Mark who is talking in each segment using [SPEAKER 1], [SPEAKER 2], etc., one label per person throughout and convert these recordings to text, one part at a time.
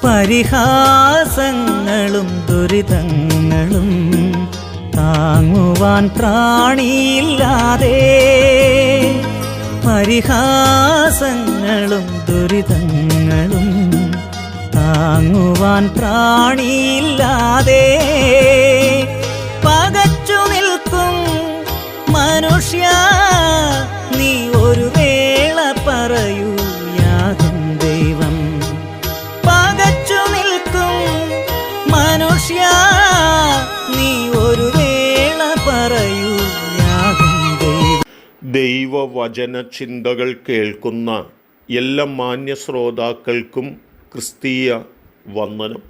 [SPEAKER 1] പരിഹാസങ്ങളും ദുരിതങ്ങളും താങ്ങുവാൻ ത്രാണിയില്ലാതെ, പരിഹാസങ്ങളും ദുരിതങ്ങളും താങ്ങുവാൻ ത്രാണിയില്ലാതെ പകച്ചു നിൽക്കും മനുഷ്യ, നീ ഒരു വേള പറയൂ യാകും ദൈവം. പകച്ചു നിൽക്കും മനുഷ്യ, നീ ഒരു വേള പറയൂ യാകും ദൈവം.
[SPEAKER 2] ദൈവവചന ചിന്തകൾ കേൾക്കുന്ന എല്ലാ മാന്യ ശ്രോതാക്കൾക്കും ക്രിസ്തീയ വന്ദനം.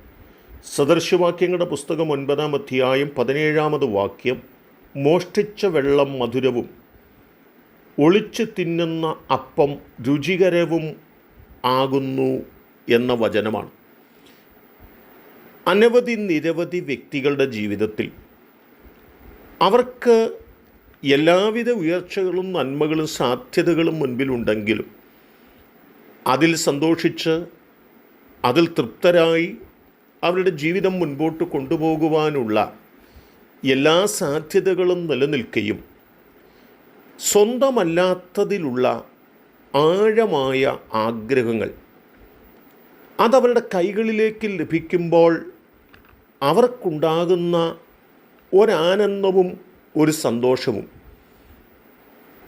[SPEAKER 2] സദൃശവാക്യങ്ങളുടെ പുസ്തകം 9-ാം അധ്യായം 17-ാമത് വാക്യം, മോഷ്ടിച്ച വെള്ളം മധുരവും ഒളിച്ചു തിന്നുന്ന അപ്പം രുചികരവും ആകുന്നു എന്ന വചനമാണ്. നിരവധി വ്യക്തികളുടെ ജീവിതത്തിൽ അവർക്ക് എല്ലാവിധ ഉയർച്ചകളും നന്മകളും സാധ്യതകളും മുൻപിലുണ്ടെങ്കിലും അതിൽ സന്തോഷിച്ച് അതിൽ തൃപ്തരായി അവരുടെ ജീവിതം മുൻപോട്ട് കൊണ്ടുപോകുവാനുള്ള എല്ലാ സാധ്യതകളും നിലനിൽക്കുകയും സ്വന്തമല്ലാത്തതിലുള്ള ആഴമായ ആഗ്രഹങ്ങൾ അതവരുടെ കൈകളിലേക്ക് ലഭിക്കുമ്പോൾ അവർക്കുണ്ടാകുന്ന ഒരാനന്ദവും ഒരു സന്തോഷവും,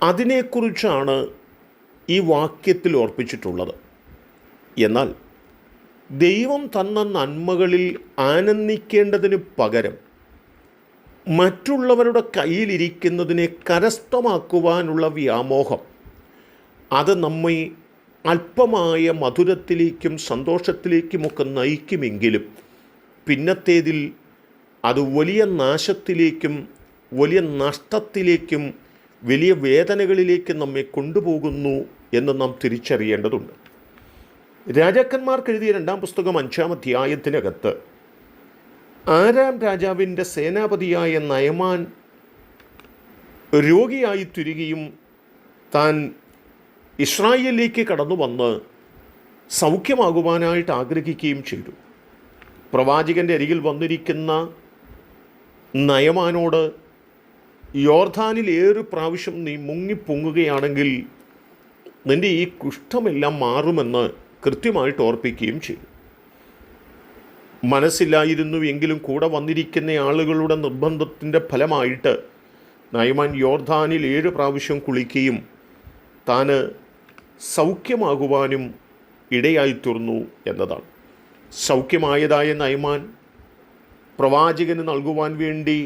[SPEAKER 2] അതിനെക്കുറിച്ചാണ് ഈ വാക്യത്തിൽ ഓർപ്പിച്ചിട്ടുള്ളത്. എന്നാൽ ദൈവം തന്ന നന്മകളിൽ ആനന്ദിക്കേണ്ടതിന് പകരം മറ്റുള്ളവരുടെ കയ്യിലിരിക്കുന്നതിനെ കരസ്ഥമാക്കുവാനുള്ള വ്യാമോഹം, അത് നമ്മെ അല്പമായ മധുരത്തിലേക്കും സന്തോഷത്തിലേക്കുമൊക്കെ നയിക്കുമെങ്കിലും പിന്നത്തേതിൽ അത് വലിയ നാശത്തിലേക്കും വലിയ നഷ്ടത്തിലേക്കും വലിയ വേദനകളിലേക്കും നമ്മെ കൊണ്ടുപോകുന്നു എന്ന് നാം തിരിച്ചറിയേണ്ടതുണ്ട്. രാജാക്കന്മാർക്ക് എഴുതിയ 2-ാം പുസ്തകം 5-ാം അധ്യായത്തിനകത്ത് ആരാം രാജാവിൻ്റെ സേനാപതിയായ നയമാൻ രോഗിയായി തീരുകയും താൻ ഇസ്രായേലിലേക്ക് കടന്നു വന്ന് സൗഖ്യമാകുവാനായിട്ട് ആഗ്രഹിക്കുകയും ചെയ്തു. പ്രവാചകൻ്റെ അരികിൽ വന്നിരിക്കുന്ന നയമാനോട് യോർദാനിൽ 7 പ്രാവശ്യം നീ മുങ്ങിപ്പൊങ്ങുകയാണെങ്കിൽ നിൻ്റെ ഈ കുഷ്ഠമെല്ലാം മാറുമെന്ന് കൃത്യമായിട്ട് ഓർപ്പിക്കുകയും ചെയ്തു. മനസ്സില്ലായിരുന്നു എങ്കിലും കൂടെ വന്നിരിക്കുന്ന ആളുകളുടെ നിർബന്ധത്തിൻ്റെ ഫലമായിട്ട് നയമാൻ യോർദാനിൽ 7 പ്രാവശ്യം കുളിക്കുകയും താൻ സൗഖ്യമാകുവാനും ഇടയായിത്തീർന്നു എന്നതാണ്. സൗഖ്യമായതായ നയമാൻ പ്രവാചകന് നൽകുവാൻ വേണ്ടി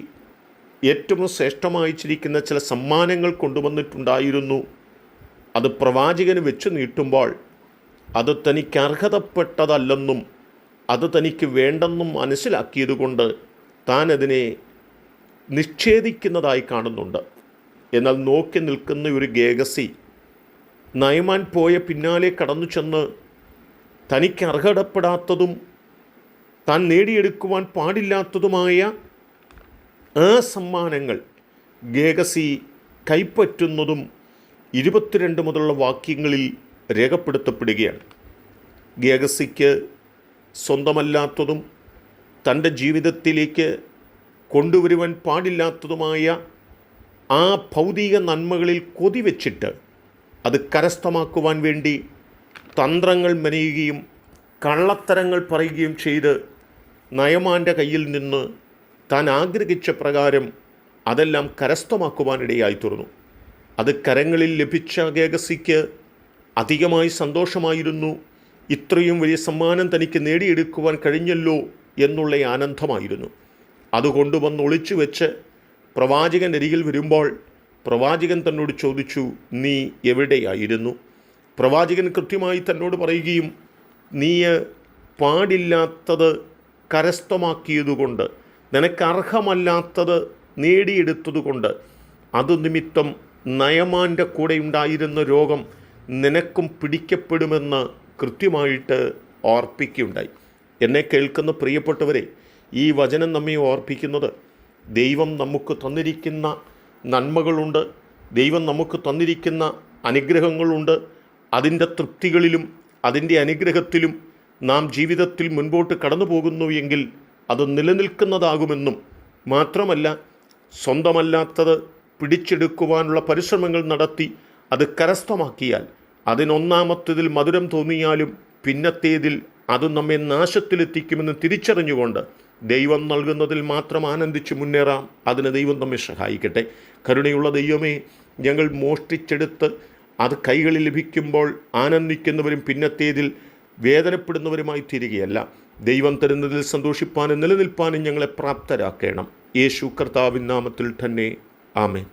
[SPEAKER 2] ഏറ്റവും ശ്രേഷ്ഠമായിച്ചിരിക്കുന്ന ചില സമ്മാനങ്ങൾ കൊണ്ടുവന്നിട്ടുണ്ടായിരുന്നു. അത് പ്രവാചകന് വെച്ച് നീട്ടുമ്പോൾ അത് തനിക്ക് അർഹതപ്പെട്ടതല്ലെന്നും അത് തനിക്ക് വേണ്ടെന്നും മനസ്സിലാക്കിയതുകൊണ്ട് താൻ അതിനെ നിഷേധിക്കുന്നതായി കാണുന്നുണ്ട്. എന്നാൽ നോക്കി നിൽക്കുന്ന ഒരു ഗേഹസി നയമാൻ പോയ പിന്നാലെ കടന്നു ചെന്ന് തനിക്ക് അർഹതപ്പെടാത്തതും താൻ നേടിയെടുക്കുവാൻ പാടില്ലാത്തതുമായ ആ സമ്മാനങ്ങൾ ഗേഹസി കൈപ്പറ്റുന്നതും 22 മുതലുള്ള വാക്യങ്ങളിൽ രേഖപ്പെടുത്തപ്പെടുകയാണ്. ഗേഹസിക്ക് സ്വന്തമല്ലാത്തതും തൻ്റെ ജീവിതത്തിലേക്ക് കൊണ്ടുവരുവാൻ പാടില്ലാത്തതുമായ ആ ഭൗതിക നന്മകളിൽ കൊതിവെച്ചിട്ട് അത് കരസ്ഥമാക്കുവാൻ വേണ്ടി തന്ത്രങ്ങൾ മെനയുകയും കള്ളത്തരങ്ങൾ പറയുകയും ചെയ്ത് നയമാൻ്റെ കയ്യിൽ നിന്ന് താൻ ആഗ്രഹിച്ച പ്രകാരം അതെല്ലാം കരസ്ഥമാക്കുവാനിടയായി തീർന്നു. അത് കരങ്ങളിൽ ലഭിച്ച ഗേഹസിക്ക് അധികമായി സന്തോഷമായിരുന്നു. ഇത്രയും വലിയ സമ്മാനം തനിക്ക് നേടിയെടുക്കുവാൻ കഴിഞ്ഞല്ലോ എന്നുള്ള ആനന്ദമായിരുന്നു. അതുകൊണ്ടുവന്ന് ഒളിച്ചു വെച്ച് പ്രവാചകൻ അരികിൽ വരുമ്പോൾ പ്രവാചകൻ തന്നോട് ചോദിച്ചു, നീ എവിടെയായിരുന്നു? പ്രവാചകൻ കൃത്യമായി തന്നോട് പറയുകയും, നീ പാടില്ലാത്തത് കരസ്ഥമാക്കിയതുകൊണ്ട്, നിനക്ക് അർഹമല്ലാത്തത് നേടിയെടുത്തതുകൊണ്ട് അത് നിമിത്തം നയമാൻ്റെ കൂടെ ഉണ്ടായിരുന്ന രോഗം നിനക്കും പിടിക്കപ്പെടുമെന്ന് കൃത്യമായിട്ട് ഓർപ്പിക്കുകയുണ്ടായി. എന്നെ കേൾക്കുന്ന പ്രിയപ്പെട്ടവരെ, ഈ വചനം നമ്മെ ഓർപ്പിക്കുന്നത് ദൈവം നമുക്ക് തന്നിരിക്കുന്ന നന്മകളുണ്ട്, ദൈവം നമുക്ക് തന്നിരിക്കുന്ന അനുഗ്രഹങ്ങളുണ്ട്. അതിൻ്റെ തൃപ്തികളിലും അതിൻ്റെ അനുഗ്രഹത്തിലും നാം ജീവിതത്തിൽ മുൻപോട്ട് കടന്നു പോകുന്നു എങ്കിൽ അത് നിലനിൽക്കുന്നതാകുമെന്നും മാത്രമല്ല സ്വന്തമല്ലാത്തത് പിടിച്ചെടുക്കുവാനുള്ള പരിശ്രമങ്ങൾ നടത്തി അത് കരസ്ഥമാക്കിയാൽ അതിനൊന്നാമത്തേതിൽ മധുരം തോന്നിയാലും പിന്നത്തേതിൽ അത് നമ്മെ നാശത്തിലെത്തിക്കുമെന്ന് തിരിച്ചറിഞ്ഞുകൊണ്ട് ദൈവം നൽകുന്നതിൽ മാത്രം ആനന്ദിച്ച് മുന്നേറാം. അതിന് ദൈവം നമ്മെ സഹായിക്കട്ടെ. കരുണയുള്ള ദൈവമേ, ഞങ്ങൾ മോഷ്ടിച്ചെടുത്ത് അത് കൈകളിൽ ലഭിക്കുമ്പോൾ ആനന്ദിക്കുന്നവരും പിന്നത്തേതിൽ വേദനപ്പെടുന്നവരുമായി തീരുകയല്ല. ദൈവം തരുന്നതിൽ സന്തോഷിപ്പാനും നിലനിൽപ്പാനും ഞങ്ങളെ പ്രാപ്തരാക്കണം. യേശു കർത്താവിൻ നാമത്തിൽ തന്നെ ആമേൻ.